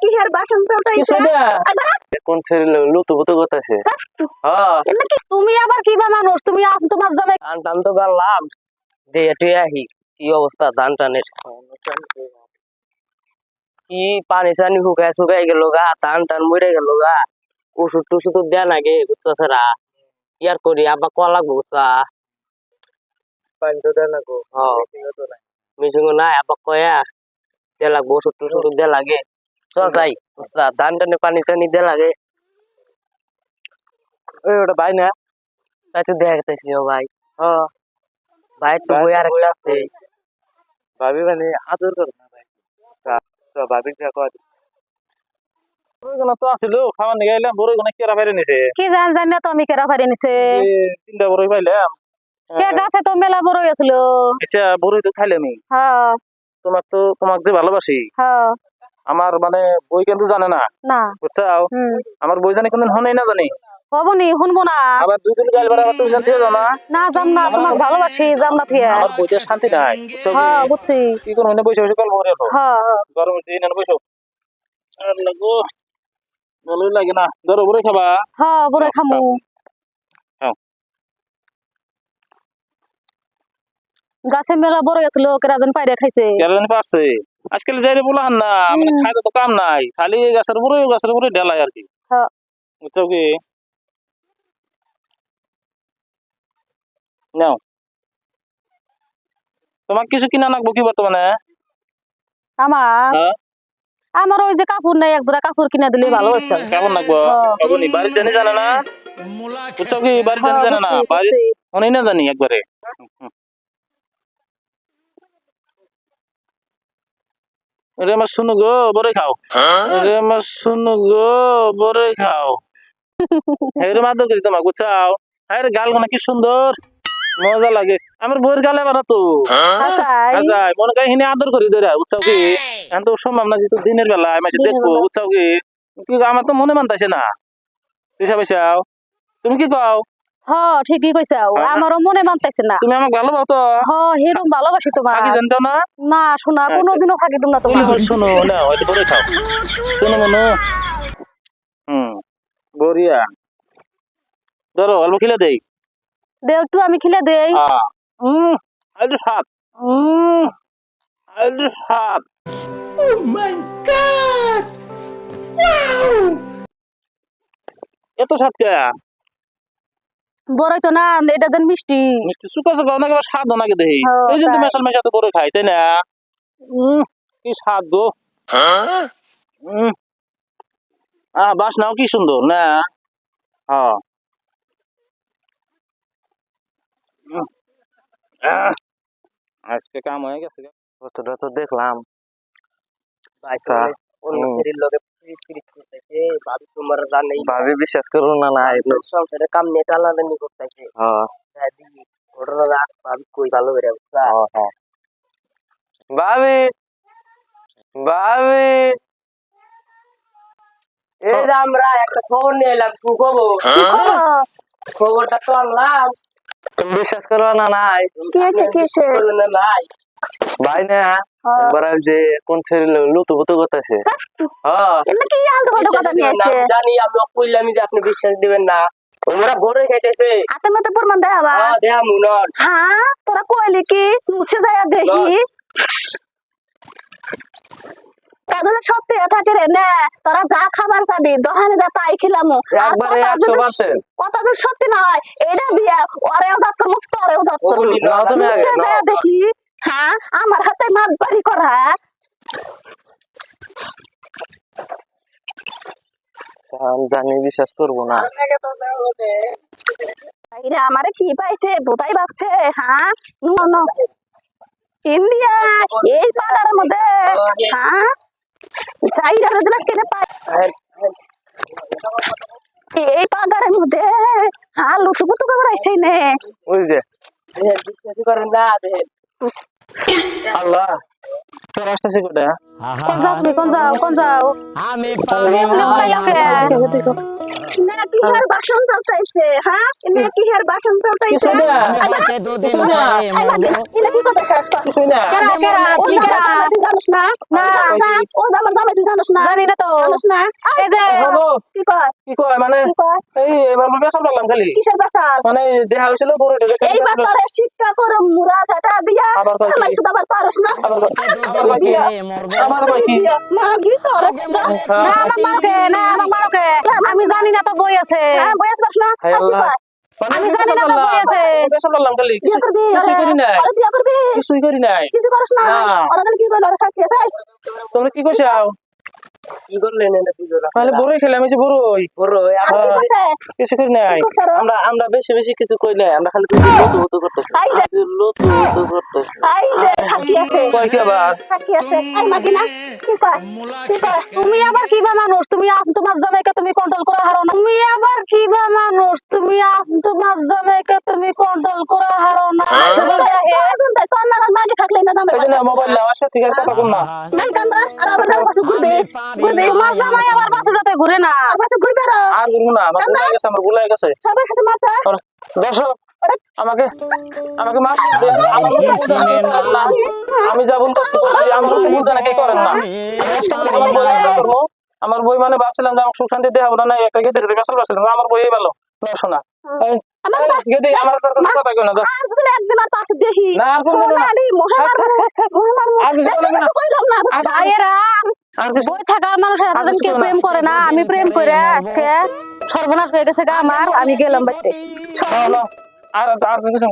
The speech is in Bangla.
কিসের বাসন চলতেছে কোন ছেলে লুতুপুতু করতেছে? হ্যাঁ তুমি আবার কিবা মানুষ তুমি তোমার জামাই ধান টান তো গাড়লাম দিয়ে টুয়ে আহি কি অবস্থা ধান টানের কি পানি টানি শুকায় শুকায় গেল গা ধান টান মরে গেল গা ওষুধ টুষুধ দেয়া নাগে বুঝছো রা ইয়ার করি আবার কলা লাগবো বুঝছা পানি তো দেয়া লাগবো মিশিং নাই আবার কয়া দেয়া লাগবো ওষুধ টুষুধ দেয়া লাগে চল যাই বুঝছা ধান টানে পানি টানি দেয়া লাগে ওই ওটা ভাই না তাই তো দেখতেছি ও ভাই হ্যাঁ ভাই তো বই আর একটা আছে ভাবি মানে আদর কর না ভাই ভাবি তো আসিল খাবার নিয়ে গেলাম বড় কোনো কেরা বাইরে নিছে কি জান না তো আমি কেরা ফারি নিছে তিনটা বড় পাইলাম কে গাছে তো মেলা বড় গেছিল আচ্ছা বড় তো খাইলে আমি হ্যাঁ তোমাকে যে ভালোবাসি হ্যাঁ আমার মানে বই কিন্তু জানে না না বুঝছাও আমার বই জানি কোনদিন হনেই না জানি হবনি শুনবো না আবার দুই দিন গাল বাড়া তুমি জানতে যাও না না যাম না তোমাকে ভালোবাসি যাম না থিয়া আমার বইতে শান্তি নাই বুঝছো হ্যাঁ বুঝছি কি করব না বসে বসে গল্প করে হ্যাঁ গরম দিন না বসো আর লাগো ভালোই লাগে না ধরো বড় খাবা হ্যাঁ বড় খামু গাছে মেলা বড় গেছিল কেরাজন পাইরে খাইছে কেরাজন পাচ্ছে আজকাল যাইরে বলান না মানে খাইতে তো কাম নাই খালি গাছের উপরে ঢেলায় আর কি হ্যাঁ বুঝছো কি নাও তোমার কিছু কিনা নাকবো কি বর্তমানে আমার আমার ওই যে কাপড় নাই এক জোড়া কাপড় কিনা দিলে ভালো হচ্ছে কেমন নাকবো খবরনি বাড়ির জানি জানে না বুঝছো কি বাড়ির জানি জানে না বাড়ি অনেক না জানি একবারে রে আমার শুনু গো বড় খাও রে আমার শুনু গো বড় খাও হেরে মাদক করি তোমাকে বুঝছাও আরে গাল গোনা কি সুন্দর মজা লাগে আমার বইয়ের গালে বানাতো আচ্ছা মনে করি হিনে আদর করি ধরে বুঝছাও কি এখন তো সম্ভব না যেহেতু দিনের বেলা আমি দেখবো বুঝছাও কি আমার তো মনে মানতাছে না দিশা পয়সাও তুমি কি কও হ্যাঁ ঠিকই কইছাও আমারও মনে মানতাছে না তুমি আমাকে ভালো বাও তো হ্যাঁ হেরম ভালোবাসি তোমার আগে জানতো না না শোনা কোনোদিনও ফাঁকি দিম না তোমার শোনো না হয়তো করে খাও শোনো মনো বড়িয়া ধরো অল্প খেলে দেই দে একটু আমি খিলে দেই আলু সাত আলু সাত ও মাই গড ওয়াও এত সাত কে বড়ই তো না এটা যেন মিষ্টি মিষ্টি সুকা সুকা অনেক স্বাদ নাকি দেই এই যে তুমি মেশাল মেশাতে বড় খাই তাই না কি স্বাদ গো বাস নাও কি সুন্দর না হ্যাঁ আজকে কাম হয়ে গেছে কতটা তো দেখলাম ভাবি বিশ্বাস করো না না সংসারে কাম নিয়ে টানাটানি করতেছে ঘটনা ভাবি কই ভালো করে ভাবি ভাবি এই যে আমরা একটা খবর নিয়ে এলাম খবরটা তো আনলাম বিশ্বাস করো না নাই না নাই ভাই না একবার যে কোন ছেলে লুতুপুতু করতেছে জানি আমি কইলাম যে আপনি বিশ্বাস দিবেন না ওরা গড়ে খাইতেছে আতে মতে প্রমাণ দেয়া বা দেয়া মুনর হ্যাঁ তোরা কইলি কি মুছে যায় দেখি তাহলে সত্যি থাকে রে না তোরা যা খাবার চাবি দোকানে যা তাই খেলাম একবারে 100% কথা তো সত্যি নয় এটা দিয়া ওরেও যাত করব তোরেও যাত করব মুছে যায় দেখি হ্যাঁ আমার হাতে মাছ বাড়ি করা জানি বিশ্বাস করবো না আমারে কি পাইছে বোধাই ভাবছে হ্যাঁ ইন্ডিয়া এই পাড়ার মধ্যে হ্যাঁ এই পাড়ার মধ্যে হ্যাঁ লুতুপুতু করে আইছে নে ওই যে বিশ্বাস করেন না আল্লাহ তোর আসতেছে কোটা কোন যাও আমি কোন যাও আমি না কি হের বাসন চাইছে হ্যাঁ না কি হের বাসন চাইছে কিছুই না। আমাকে দুদিন কিছুই না। পরে মরবো। এটা কি কথা শেষ কর কিছুই না। কেরা, কেরা, ও কি জামার কেরা? জামাই তুই জানিস না না। ও জামার জামাই তুই জানিস না জানি না তো। জানিস না এই যে হলো কি কর কি কয় মানে কি কর এই এবার বেসন করলাম খালি কিসের বাসাল মানে দেহা হয়েছিল বড় এই বাতারে শিক্ষা করে মুরা ঝাঁটা দিয়া আবার কয় কি? আমার শুধু আবার পারস না আবার দুদিন কয় কি? পরে মরবো। আবার কয় কি? মা কি তোর না আমার মারকে না আমার মারকে আমি জানি না তো বই আছে হ্যাঁ বয়স বাস না হায় আল্লাহ। মানে আমি জানি না তো বই আছে বেসন করলাম খালি বিয়ে করবি কিছুই করি নাই আরে বিয়ে করবি কিছুই করি নাই কিছু করিস না না। ওরা তাহলে কি করলো ওরা সাক্ষী আছে তোমরা কি করছাও কি করলেন এটা কি করলেন তাহলে বড়ই খেলে আমি যে বড়ই বড় আর কি করছে কিছু করি নাই কি করছে আমরা আমরা বেশি বেশি কিছু কই নাই আমরা খালি লুতু লুতু করতেছি আই দে লুতু লুতু করতেছি আই দে সাক্ষী আছে কয় কি আবার সাক্ষী আছে আই মাগি না কি কর কি কর তুমি আবার কিবা মানুষ তুমি তোমার জামাইকে তুমি কন্ট্রোল করা হারো না তুমি আবার কিবা মানুষ তুমি তোমার জামাইকে তুমি কন্ট্রোল করা হারো না শুধু দেখে তোর না মাগি থাকলে না দামে এই জন্য মোবাইল নাও আজকে থেকে আর কথা কম না নাই কান্দা আর আবার আমার কাছে ঘুরবে ঘুরবে তোমার জামাই আবার পাশে যাতে ঘুরে না আর কাছে ঘুরবে আর আর ঘুরবো না আমার ভুলে গেছে আমার ভুলে গেছে সবার সাথে মাথা দর্শক আমাকে আমাকে মাফ করে দিন। আমার মতো বুঝে না। আমি যা বলতেছি আমার মতো বুঝে না কে করেন না আমার বই আমি করবো। আমার বই মানে ভাবছিলাম যে আমার সুখ শান্তি দেওয়া হবে না একটা গেদের বেসল পাচ্ছিলাম আমার বই ভালো শোনা গেদি আমার তোর কোনো কথা কই না যা। আর তুমি একজনের পাশে দেখি না, আর কোনো না। সোনালি মহামার আর কিছু বলবে না। কইলাম না ভাইয়েরা আর কিছু বই থাকা মানুষের আর সাথে কিছু কেউ না। প্রেম করে না আমি প্রেম করে আজকে সর্বনাশ হয়ে গেছে গা আমার আমি গেলাম বাইতে না, না। আর কিছু